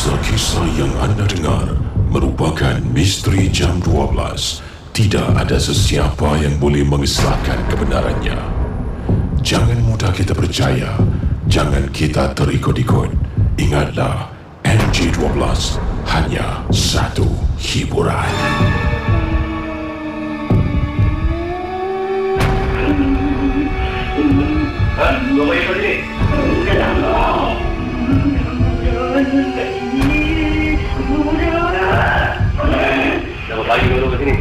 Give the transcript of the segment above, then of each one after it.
Kisah-kisah yang anda dengar merupakan misteri jam 12. Tidak ada sesiapa yang boleh mengesahkan kebenarannya. Jangan mudah kita percaya. Jangan kita terikut-ikut. Ingatlah, MJ12 hanya satu hiburan. Jangan lagi dulu ke sini.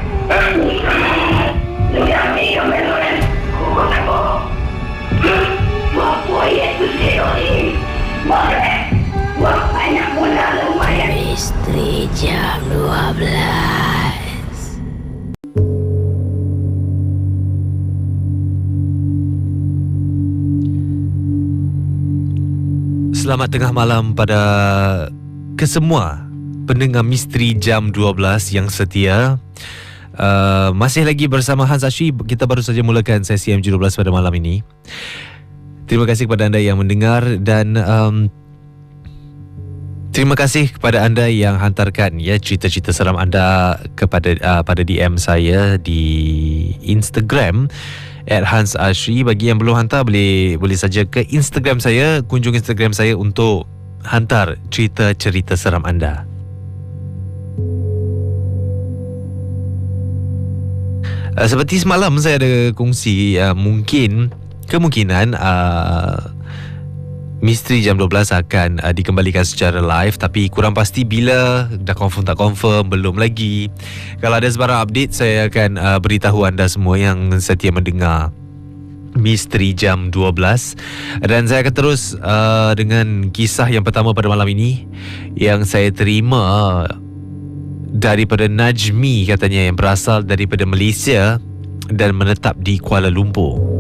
Misteri jam 12. Selamat tengah malam pada kesemua pendengar misteri jam 12 yang setia. Masih lagi bersama Hans Ashri. Kita baru saja mulakan sesi MJ12 pada malam ini. Terima kasih kepada anda yang mendengar dan terima kasih kepada anda yang hantarkan cerita-cerita seram anda kepada pada DM saya di Instagram @HansAshri. Bagi yang belum hantar, boleh saja ke Instagram saya, kunjung Instagram saya untuk hantar cerita-cerita seram anda. Seperti semalam saya ada kongsi, kemungkinan misteri jam 12 akan dikembalikan secara live, tapi kurang pasti bila, dah confirm tak confirm, belum lagi. Kalau ada sebarang update, saya akan beritahu anda semua yang setia mendengar misteri jam 12. Dan saya akan terus dengan kisah yang pertama pada malam ini, yang saya terima daripada Najmi, katanya, yang berasal daripada Malaysia dan menetap di Kuala Lumpur.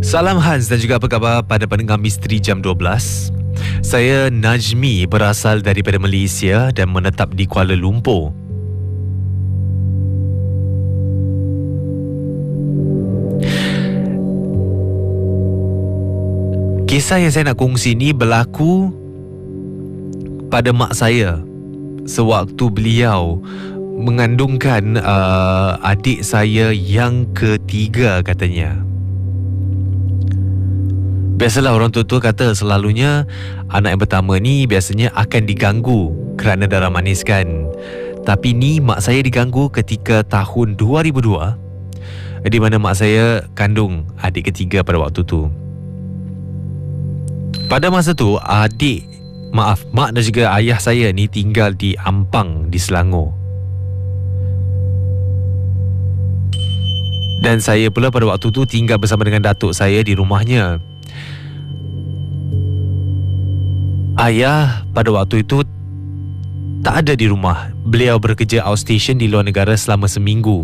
Salam Hans dan juga apa khabar pada pendengar misteri jam 12. Saya Najmi, berasal daripada Malaysia dan menetap di Kuala Lumpur. Kisah yang saya nak kongsi ni berlaku pada mak saya sewaktu beliau mengandungkan adik saya yang ketiga, katanya. Biasalah orang tua-tua kata selalunya anak yang pertama ni biasanya akan diganggu kerana darah manis kan. Tapi ni mak saya diganggu ketika tahun 2002, di mana mak saya kandung adik ketiga pada waktu tu. Pada masa tu mak dan juga ayah saya ni tinggal di Ampang di Selangor. Dan saya pula pada waktu tu tinggal bersama dengan datuk saya di rumahnya. Ayah pada waktu itu tak ada di rumah. Beliau bekerja outstation di luar negara selama seminggu.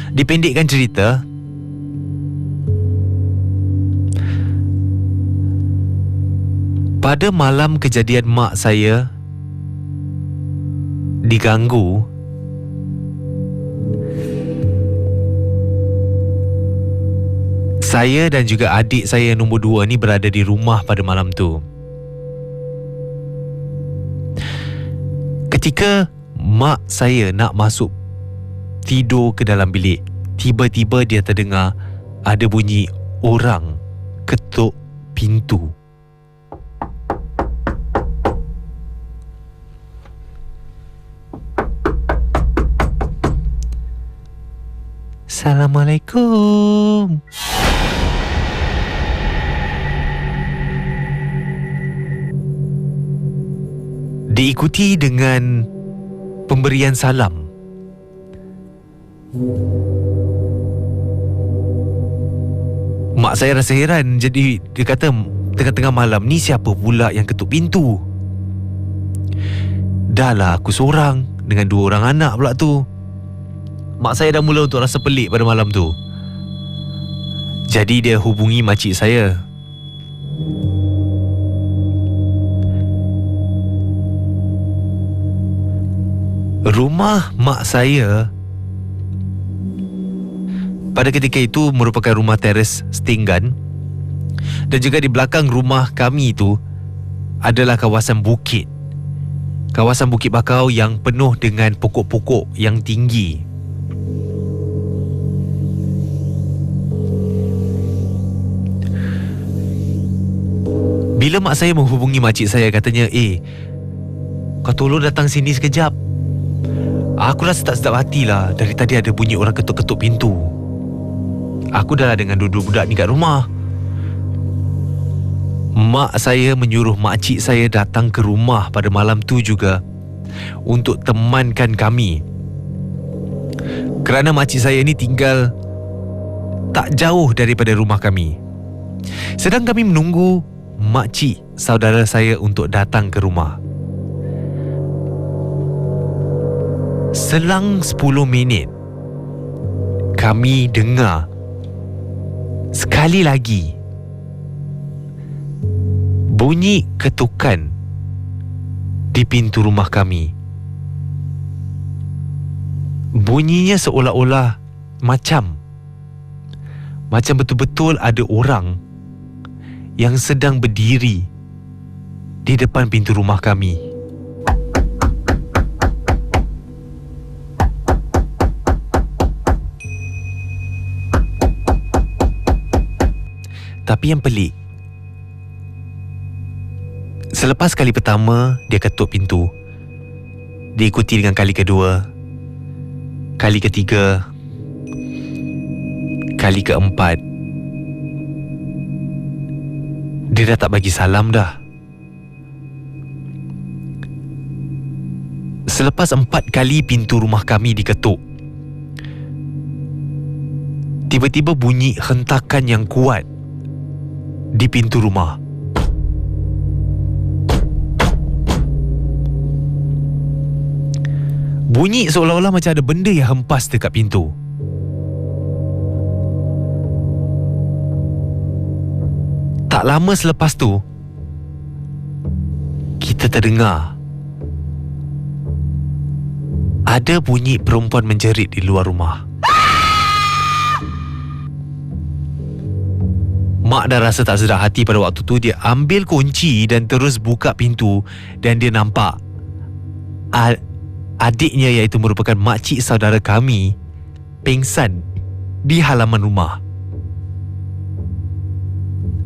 Dipendekkan cerita, pada malam kejadian mak saya diganggu, saya dan juga adik saya yang nombor 2 ni berada di rumah pada malam tu. Ketika mak saya nak masuk tidur ke dalam bilik, tiba-tiba dia terdengar ada bunyi orang ketuk pintu. Assalamualaikum. Diikuti dengan pemberian salam. Mak saya rasa heran. Jadi dia kata, tengah-tengah malam ni siapa pula yang ketuk pintu? Dah lah aku seorang dengan 2 orang anak pula tu. mak saya dah mula untuk rasa pelik pada malam tu. Jadi dia hubungi makcik saya. Rumah mak saya pada ketika itu merupakan rumah teres setinggan, dan juga di belakang rumah kami itu adalah kawasan bukit. Kawasan Bukit Bakau yang penuh dengan pokok-pokok yang tinggi. Bila mak saya menghubungi makcik saya, katanya, kau tolong datang sini sekejap. Aku rasa tak sedap hatilah. Dari tadi ada bunyi orang ketuk-ketuk pintu. Aku dah dengan duduk budak ni kat rumah. Mak saya menyuruh makcik saya datang ke rumah pada malam tu juga untuk temankan kami. Kerana makcik saya ni tinggal tak jauh daripada rumah kami. Sedang kami menunggu makcik saudara saya untuk datang ke rumah. Selang 10 minit, kami dengar sekali lagi bunyi ketukan di pintu rumah kami. Bunyinya seolah-olah macam betul-betul ada orang yang sedang berdiri di depan pintu rumah kami. Tapi yang pelik, selepas kali pertama dia ketuk pintu, diikuti dengan kali kedua, kali ketiga, kali keempat, dia dah tak bagi salam dah. Selepas 4 kali pintu rumah kami diketuk, tiba-tiba bunyi hentakan yang kuat di pintu rumah. Bunyi seolah-olah macam ada benda yang hempas dekat pintu. Tak lama selepas tu, kita terdengar ada bunyi perempuan menjerit di luar rumah. Mak dah rasa tak sedar hati pada waktu tu. Dia ambil kunci dan terus buka pintu, dan dia nampak adiknya, iaitu merupakan makcik saudara kami, pingsan di halaman rumah.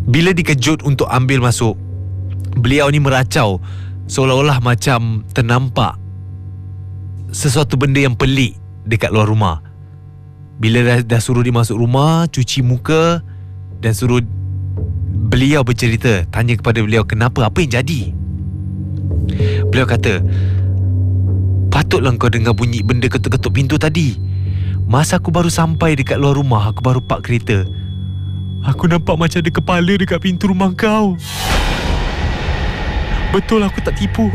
Bila dikejut untuk ambil masuk, beliau ni meracau seolah-olah macam ternampak sesuatu benda yang pelik dekat luar rumah. Bila dah suruh dia masuk rumah, cuci muka dan suruh beliau bercerita, tanya kepada beliau kenapa, apa yang jadi. Beliau kata, patutlah kau dengar bunyi benda ketuk-ketuk pintu tadi. Masa aku baru sampai dekat luar rumah, aku baru park kereta, aku nampak macam ada kepala dekat pintu rumah kau. Betul, aku tak tipu.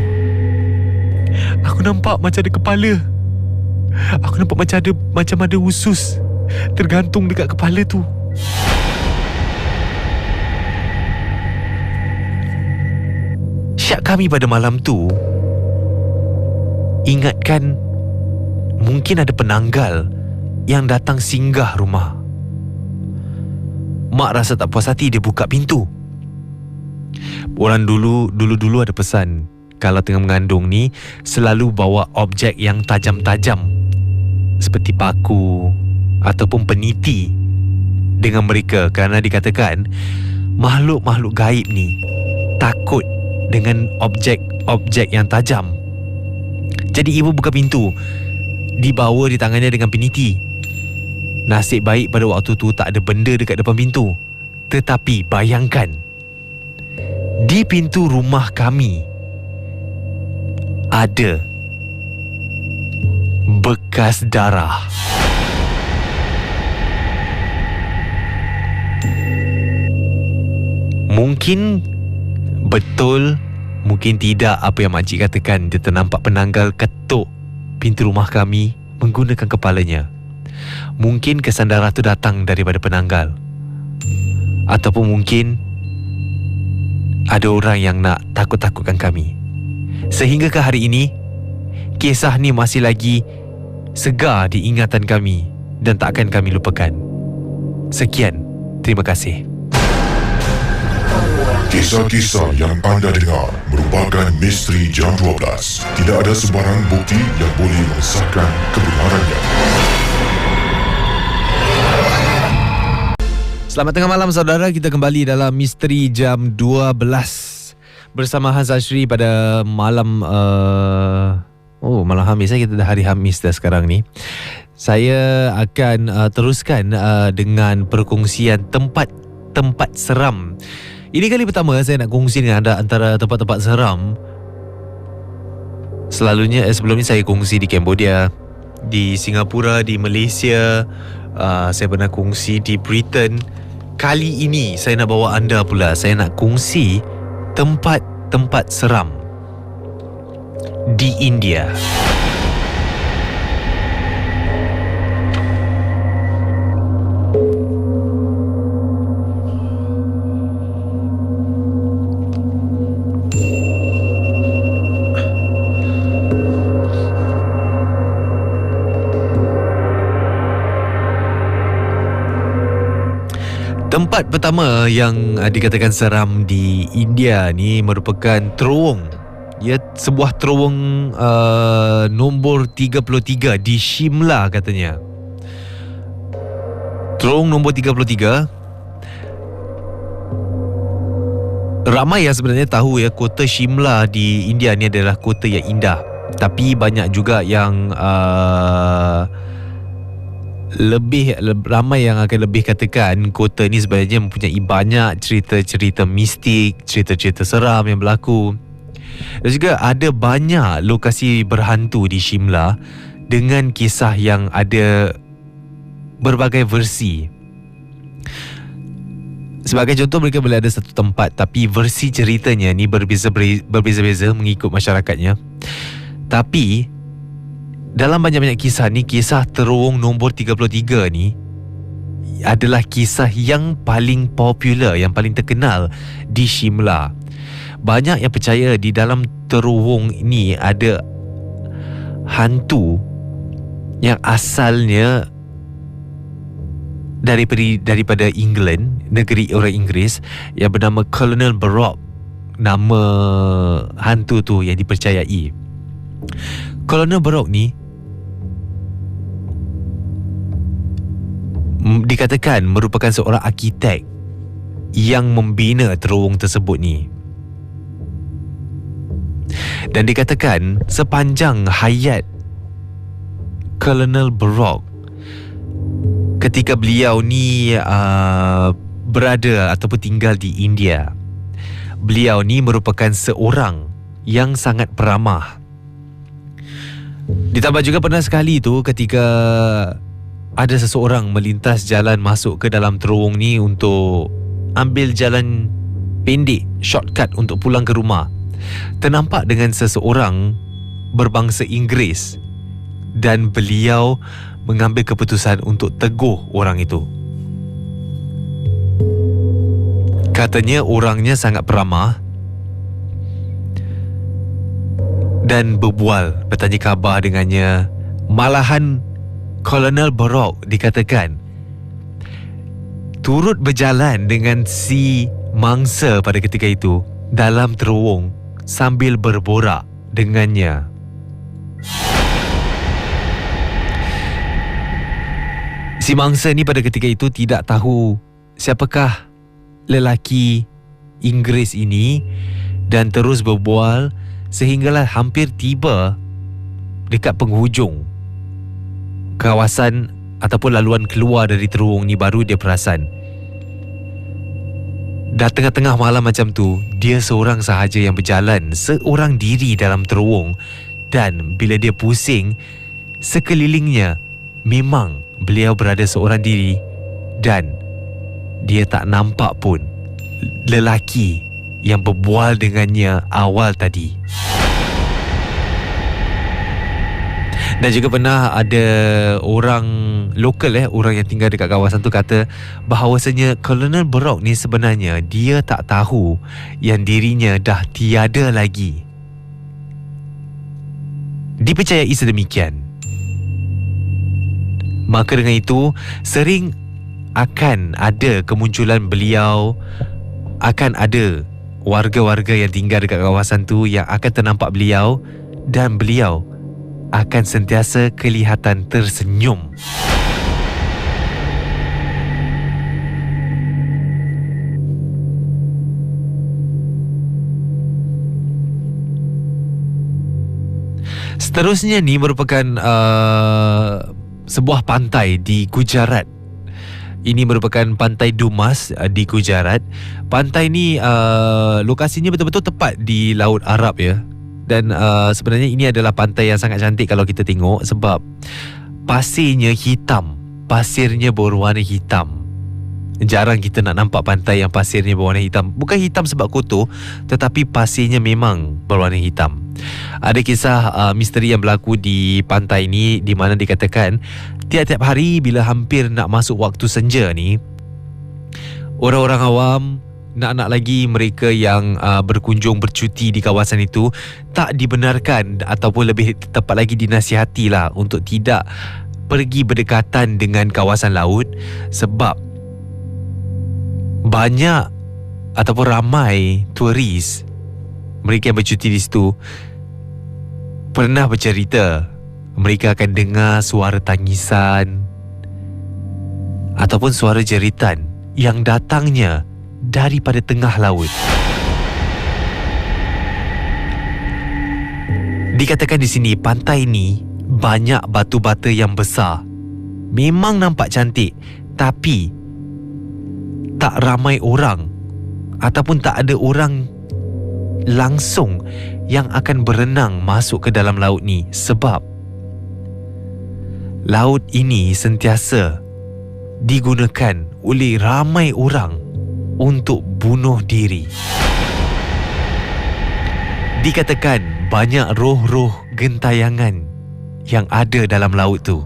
Aku nampak macam ada kepala. Aku nampak macam ada usus tergantung dekat kepala tu. Syak kami pada malam tu ingatkan mungkin ada penanggal yang datang singgah rumah. Mak rasa tak puas hati, dia buka pintu. Orang dulu ada pesan, kalau tengah mengandung ni selalu bawa objek yang tajam-tajam seperti paku ataupun peniti dengan mereka, kerana dikatakan makhluk-makhluk gaib ni takut dengan objek-objek yang tajam. Jadi ibu buka pintu, dibawa di tangannya dengan peniti. Nasib baik pada waktu tu tak ada benda dekat depan pintu. Tetapi bayangkan, di pintu rumah kami ada bekas darah. Mungkin betul, mungkin tidak apa yang makcik katakan. Dia ternampak penanggal ketuk pintu rumah kami menggunakan kepalanya. Mungkin kesan darah tu datang daripada penanggal, ataupun mungkin ada orang yang nak takut-takutkan kami. Sehingga ke hari ini, kisah ni masih lagi segar di ingatan kami dan tak akan kami lupakan. Sekian, terima kasih. Kisah-kisah yang anda dengar merupakan misteri jam 12. Tidak ada sebarang bukti yang boleh mengesahkan kebenarannya. Selamat tengah malam saudara, kita kembali dalam Misteri Jam 12 bersama Hans Ashri pada malam malam Khamis. Kita dah hari Khamis dah sekarang ni. Saya akan teruskan dengan perkongsian tempat-tempat seram. Ini kali pertama saya nak kongsi dengan anda antara tempat-tempat seram. Selalunya sebelum ni saya kongsi di Cambodia, di Singapura, di Malaysia, saya pernah kongsi di Britain. Kali ini saya nak bawa anda pula, saya nak kongsi tempat-tempat seram di India. Tempat pertama yang dikatakan seram di India ni merupakan terowong. Ya, sebuah terowong nombor 33 di Shimla katanya. Terowong nombor 33. Ramai yang sebenarnya tahu ya, kota Shimla di India ni adalah kota yang indah. Tapi banyak juga yang ramai yang akan lebih katakan kota ni sebenarnya mempunyai banyak cerita-cerita mistik, cerita-cerita seram yang berlaku. Dan juga ada banyak lokasi berhantu di Shimla dengan kisah yang ada berbagai versi. Sebagai contoh, mereka boleh ada satu tempat tapi versi ceritanya ni berbeza-beza mengikut masyarakatnya. Tapi dalam banyak-banyak kisah ni, kisah terowong nombor 33 ni adalah kisah yang paling popular, yang paling terkenal di Shimla. Banyak yang percaya di dalam terowong ni ada hantu yang asalnya daripada England, negeri orang Inggeris, yang bernama Colonel Baroque. Nama hantu tu yang dipercayai. Colonel Baroque ni dikatakan merupakan seorang arkitek yang membina terowong tersebut ni. Dan dikatakan sepanjang hayat Colonel Baroque, ketika beliau ni berada ataupun tinggal di India, beliau ni merupakan seorang yang sangat peramah. Ditambah juga pernah sekali tu ketika ada seseorang melintas jalan masuk ke dalam terowong ni untuk ambil jalan pendek, shortcut untuk pulang ke rumah, ternampak dengan seseorang berbangsa Inggeris dan beliau mengambil keputusan untuk tegur orang itu. Katanya orangnya sangat peramah dan berbual, bertanya khabar dengannya. Malahan Colonel Baroque dikatakan turut berjalan dengan si mangsa pada ketika itu dalam terowong sambil berborak dengannya. Si mangsa ni pada ketika itu tidak tahu siapakah lelaki Inggeris ini dan terus berbual sehinggalah hampir tiba dekat penghujung kawasan ataupun laluan keluar dari terowong ni, baru dia perasan. Dah tengah-tengah malam macam tu, dia seorang sahaja yang berjalan seorang diri dalam terowong. Dan bila dia pusing, sekelilingnya memang beliau berada seorang diri dan dia tak nampak pun lelaki yang berbual dengannya awal tadi. Dan juga pernah ada orang lokal orang yang tinggal dekat kawasan tu kata bahawasanya Colonel Brock ni sebenarnya dia tak tahu yang dirinya dah tiada lagi. Dipercayai sedemikian. Maka dengan itu sering akan ada kemunculan beliau, akan ada warga-warga yang tinggal dekat kawasan tu yang akan ternampak beliau, dan beliau akan sentiasa kelihatan tersenyum. Seterusnya ni merupakan sebuah pantai di Gujarat. Ini merupakan Pantai Dumas di Gujarat. Pantai ni lokasinya betul-betul tepat di Laut Arab ya. Dan sebenarnya ini adalah pantai yang sangat cantik kalau kita tengok, sebab pasirnya hitam. Pasirnya berwarna hitam. Jarang kita nak nampak pantai yang pasirnya berwarna hitam. Bukan hitam sebab kotor, tetapi pasirnya memang berwarna hitam. Ada kisah misteri yang berlaku di pantai ni, di mana dikatakan tiap-tiap hari bila hampir nak masuk waktu senja ni, orang-orang awam, nak lagi mereka yang berkunjung bercuti di kawasan itu, tak dibenarkan ataupun lebih tepat lagi dinasihatilah untuk tidak pergi berdekatan dengan kawasan laut, sebab banyak ataupun ramai turis, mereka yang bercuti di situ, pernah bercerita mereka akan dengar suara tangisan ataupun suara jeritan yang datangnya daripada tengah laut. Dikatakan di sini pantai ni banyak batu bata yang besar. Memang nampak cantik, tapi tak ramai orang ataupun tak ada orang langsung yang akan berenang masuk ke dalam laut ni, sebab laut ini sentiasa digunakan oleh ramai orang untuk bunuh diri. Dikatakan banyak roh-roh gentayangan yang ada dalam laut tu.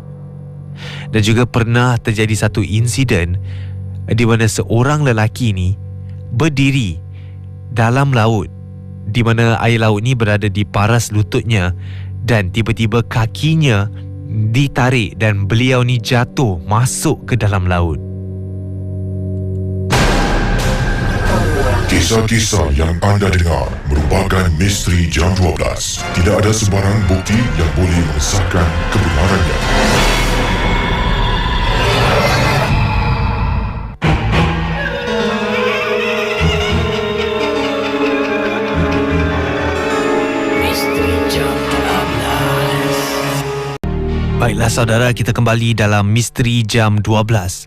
Dan juga pernah terjadi satu insiden di mana seorang lelaki ni berdiri dalam laut, di mana air laut ni berada di paras lututnya, dan tiba-tiba kakinya ditarik dan beliau ni jatuh masuk ke dalam laut. Kisah-kisah yang anda dengar merupakan misteri jam 12. Tidak ada sebarang bukti yang boleh mengesahkan kebenarannya. Baiklah saudara, kita kembali dalam Misteri Jam 12.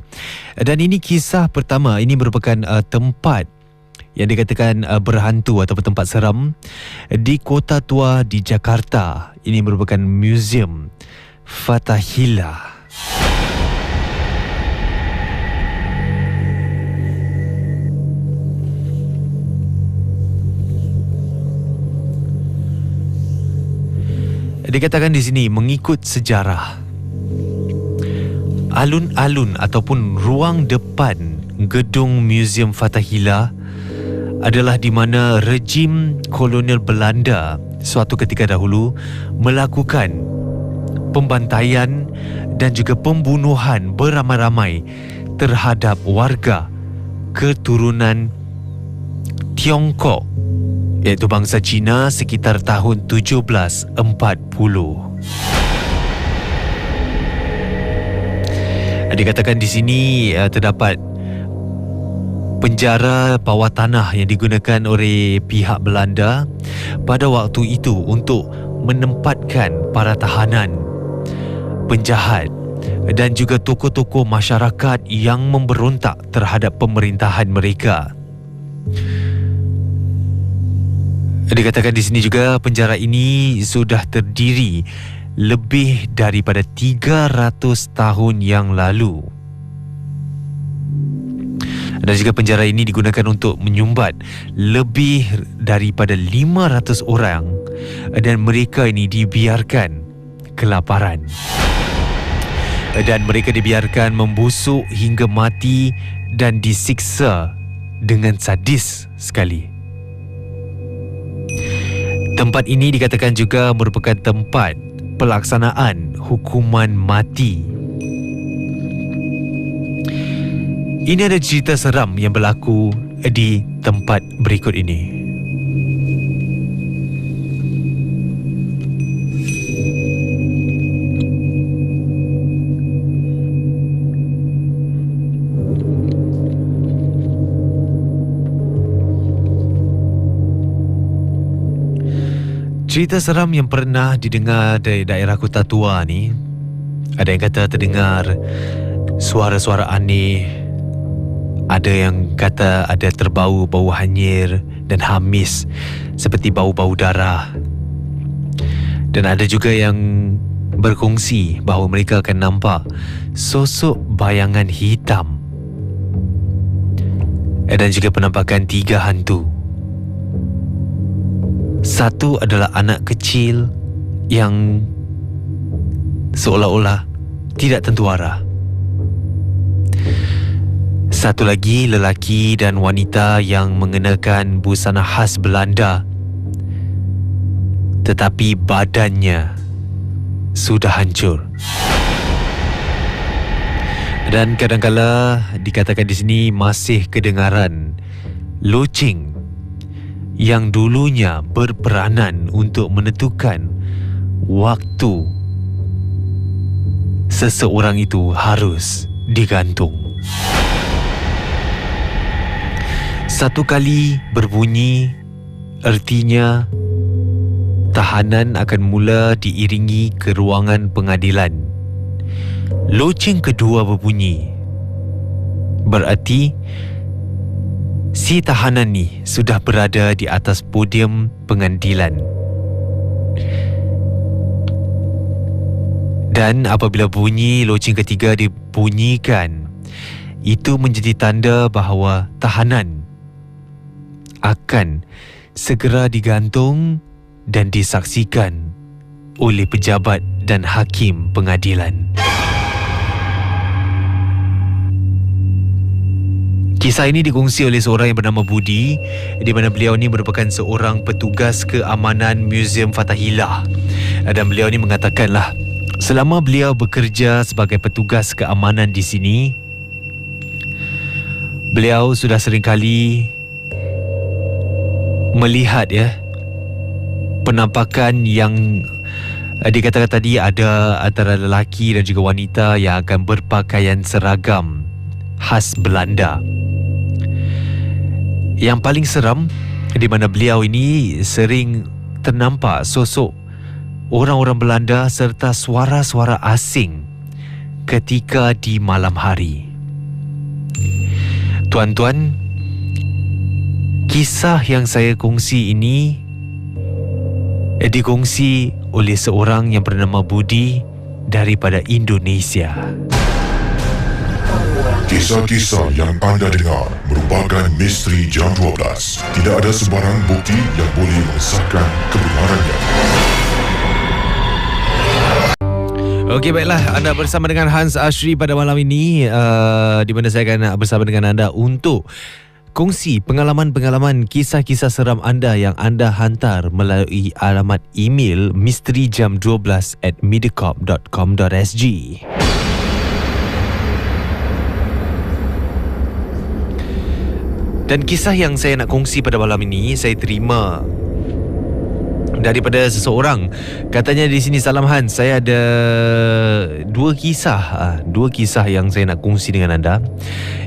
Dan ini kisah pertama. Ini merupakan tempat yang dikatakan berhantu ataupun tempat seram di Kota Tua di Jakarta. Ini merupakan Museum Fathahillah. Dikatakan di sini mengikut sejarah, alun-alun ataupun ruang depan gedung Museum Fathahillah adalah di mana rejim kolonial Belanda suatu ketika dahulu melakukan pembantaian dan juga pembunuhan beramai-ramai terhadap warga keturunan Tiongkok, iaitu bangsa Cina, sekitar tahun 1740. Dikatakan di sini terdapat penjara bawah tanah yang digunakan oleh pihak Belanda pada waktu itu untuk menempatkan para tahanan, penjahat dan juga tokoh-tokoh masyarakat yang memberontak terhadap pemerintahan mereka. Dikatakan di sini juga penjara ini sudah terdiri lebih daripada 300 tahun yang lalu. Dan juga penjara ini digunakan untuk menyumbat lebih daripada 500 orang, dan mereka ini dibiarkan kelaparan. Dan mereka dibiarkan membusuk hingga mati dan disiksa dengan sadis sekali. Tempat ini dikatakan juga merupakan tempat pelaksanaan hukuman mati. Ini ada cerita seram yang berlaku di tempat berikut ini. Cerita seram yang pernah didengar dari daerah Kota Tua ni, ada yang kata terdengar suara-suara aneh, ada yang kata ada terbau bau hanyir dan hamis seperti bau-bau darah. Dan ada juga yang berkongsi bahawa mereka akan nampak sosok bayangan hitam. Dan juga penampakan 3 hantu. Satu adalah anak kecil yang seolah-olah tidak tentu arah. Satu lagi lelaki dan wanita yang mengenakan busana khas Belanda, tetapi badannya sudah hancur. Dan kadang-kala dikatakan di sini masih kedengaran loceng yang dulunya berperanan untuk menentukan waktu seseorang itu harus digantung. Satu kali berbunyi, artinya tahanan akan mula diiringi ke ruangan pengadilan. Loceng kedua berbunyi, berarti si tahanan ni sudah berada di atas podium pengadilan. Dan apabila bunyi loceng ketiga dibunyikan, itu menjadi tanda bahawa tahanan akan segera digantung dan disaksikan oleh pejabat dan hakim pengadilan. Kisah ini dikongsi oleh seorang yang bernama Budi, di mana beliau ni merupakan seorang petugas keamanan Museum Fathahilah. Dan beliau ni mengatakanlah, selama beliau bekerja sebagai petugas keamanan di sini, beliau sudah sering kali melihat penampakan yang dikatakan tadi ada antara lelaki dan juga wanita yang akan berpakaian seragam khas Belanda. Yang paling seram, di mana beliau ini sering ternampak sosok orang-orang Belanda serta suara-suara asing ketika di malam hari. Tuan-tuan, kisah yang saya kongsi ini dikongsi oleh seorang yang bernama Budi daripada Indonesia. Kisah-kisah yang anda dengar merupakan misteri jam 12. Tidak ada sebarang bukti yang boleh mengesahkan kebenarannya. Okey, baiklah, anda bersama dengan Hans Ashri pada malam ini, di mana saya akan bersama dengan anda untuk kongsi pengalaman-pengalaman kisah-kisah seram anda yang anda hantar melalui alamat email misterijam12@mediacorp.com.sg. Dan kisah yang saya nak kongsi pada malam ini saya terima daripada seseorang. Katanya di sini, "Salam Hans, saya ada dua kisah yang saya nak kongsi dengan anda."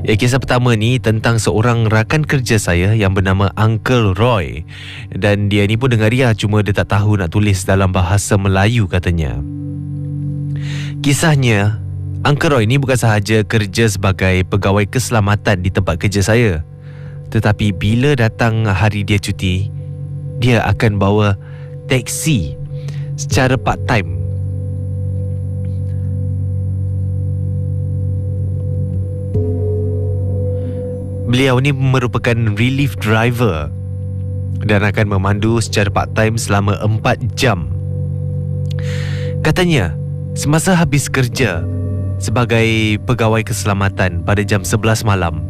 Kisah pertama ni tentang seorang rakan kerja saya yang bernama Uncle Roy. Dan dia ni pun dengar ria, cuma dia tak tahu nak tulis dalam bahasa Melayu katanya. Kisahnya, Uncle Roy ni bukan sahaja kerja sebagai pegawai keselamatan di tempat kerja saya, tetapi bila datang hari dia cuti, dia akan bawa teksi secara part time. Beliau ni merupakan relief driver dan akan memandu secara part time selama 4 jam. Katanya, semasa habis kerja sebagai pegawai keselamatan pada jam 11 malam,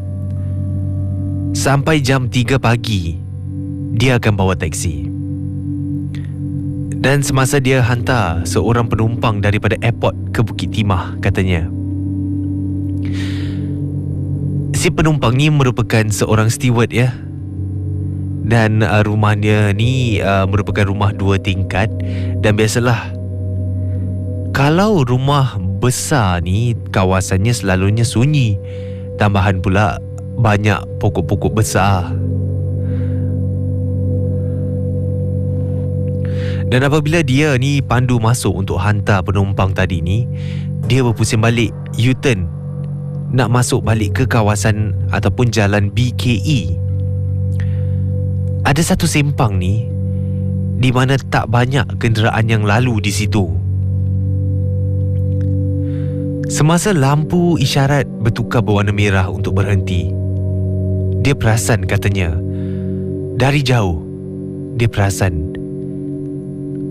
sampai jam 3 pagi, dia akan bawa teksi. Dan semasa dia hantar seorang penumpang daripada airport ke Bukit Timah, katanya, si penumpang ni merupakan seorang steward ya. Dan rumahnya ni merupakan rumah 2 tingkat. Dan biasalah, kalau rumah besar ni kawasannya selalunya sunyi. Tambahan pula banyak pokok-pokok besar. Dan apabila dia ni pandu masuk untuk hantar penumpang tadi ni, dia berpusing balik, U-turn, nak masuk balik ke kawasan ataupun jalan BKE. Ada satu sempang ni di mana tak banyak kenderaan yang lalu di situ. Semasa lampu isyarat bertukar berwarna merah untuk berhenti, dia perasan, katanya, dari jauh dia perasan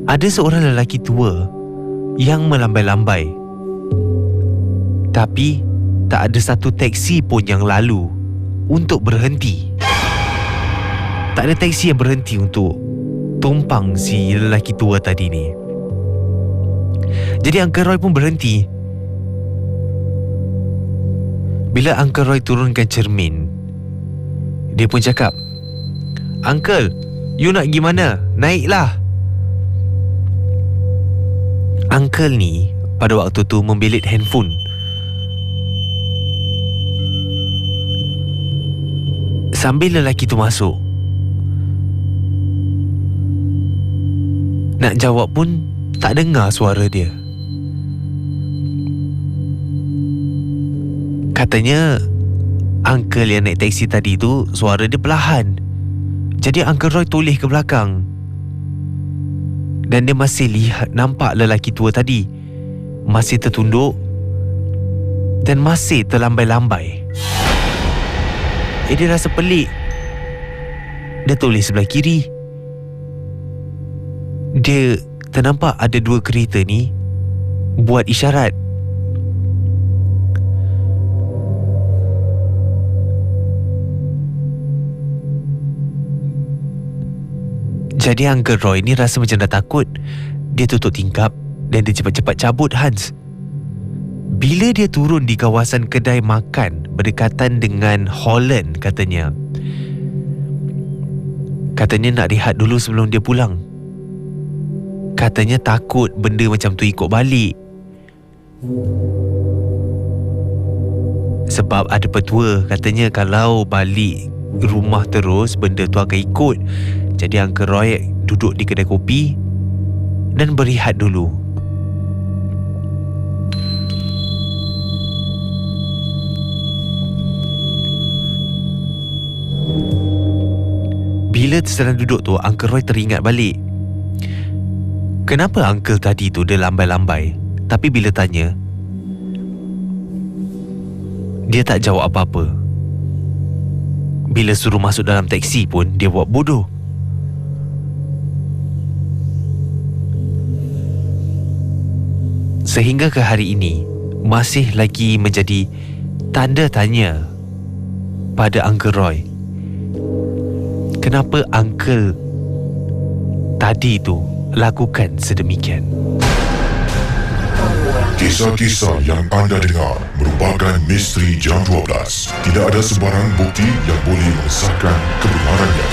ada seorang lelaki tua yang melambai-lambai. Tapi tak ada satu teksi pun yang lalu untuk berhenti. Tak ada teksi yang berhenti untuk tumpang si lelaki tua tadi ni. Jadi Uncle Roy pun berhenti. Bila Uncle Roy turunkan cermin, dia pun cakap, "Uncle, you nak pergi mana? Naiklah." Uncle ni pada waktu tu membelit handphone. Sambil lelaki tu masuk, nak jawab pun tak dengar suara dia. Katanya uncle yang naik teksi tadi tu suara dia perlahan. Jadi Uncle Roy toleh ke belakang. Dan dia masih nampak lelaki tua tadi masih tertunduk dan masih terlambai-lambai. Dia rasa pelik. Dia toleh sebelah kiri. Dia ternampak ada 2 kereta ni buat isyarat. Jadi Uncle Roy ni rasa macam dah takut. Dia tutup tingkap dan dia cepat-cepat cabut Hans. Bila dia turun di kawasan kedai makan berdekatan dengan Holland, katanya nak rehat dulu sebelum dia pulang. Katanya takut benda macam tu ikut balik. Sebab ada petua, katanya kalau balik rumah terus, benda tu akan ikut. Jadi Uncle Roy duduk di kedai kopi dan berehat dulu. Bila tersedang duduk tu, Uncle Roy teringat balik. Kenapa uncle tadi tu dia lambai-lambai, tapi bila tanya, dia tak jawab apa-apa. Bila suruh masuk dalam teksi pun, dia buat bodoh. Sehingga ke hari ini masih lagi menjadi tanda tanya pada Uncle Roy. Kenapa uncle tadi tu lakukan sedemikian? Kisah-kisah yang anda dengar merupakan misteri jam 12. Tidak ada sebarang bukti yang boleh mengesahkan kebenarannya.